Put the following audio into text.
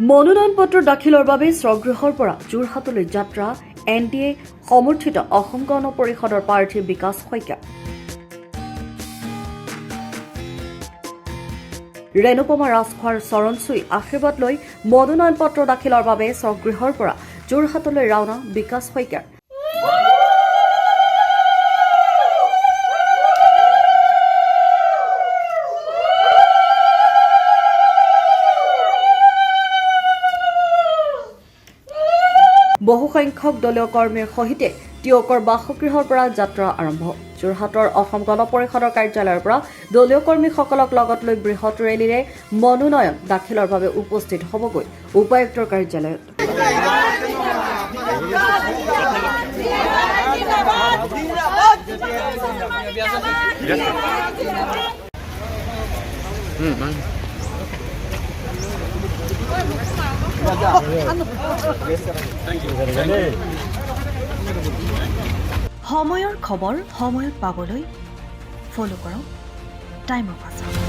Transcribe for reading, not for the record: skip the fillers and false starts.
মনোনয়ন পত্ৰ দাখিলৰ বাবে স্বগৃহৰ পৰা যোৰহাটলৈ যাত্ৰা NDA সমৰ্থিত অসম গণ পৰিষদৰ প্ৰাৰ্থী বিকাশ শইকীয়া। ৰেণুপমা ৰাজখোৱাৰ চৰণ চুই আশীৰ্বাদ লৈ মনোনয়ন পত্ৰ দাখিলৰ বাবে স্বগৃহৰ পৰা যোৰহাটলৈ ৰাওনা বিকাশ শইকীয়া। বহুসংখ্যক দলীয় কৰ্মীৰ সহিতে টিয়কৰ বাসগৃহৰ পৰা যাত্ৰা আৰম্ভ। যোৰহাটৰ অসম গণ পৰিষদৰ কাৰ্যালয়ৰ পৰা দলীয় কৰ্মীসকলক লগত লৈ বৃহৎ ৰেলীৰে মনোনয়ন দাখিলৰ বাবে উপস্থিত হ'বগৈ উপায়ুক্তৰ কাৰ্যালয়ত। সময়ৰ খবৰ সময়ত পাবলৈ ফলো কৰক টাইম অফ আছাম।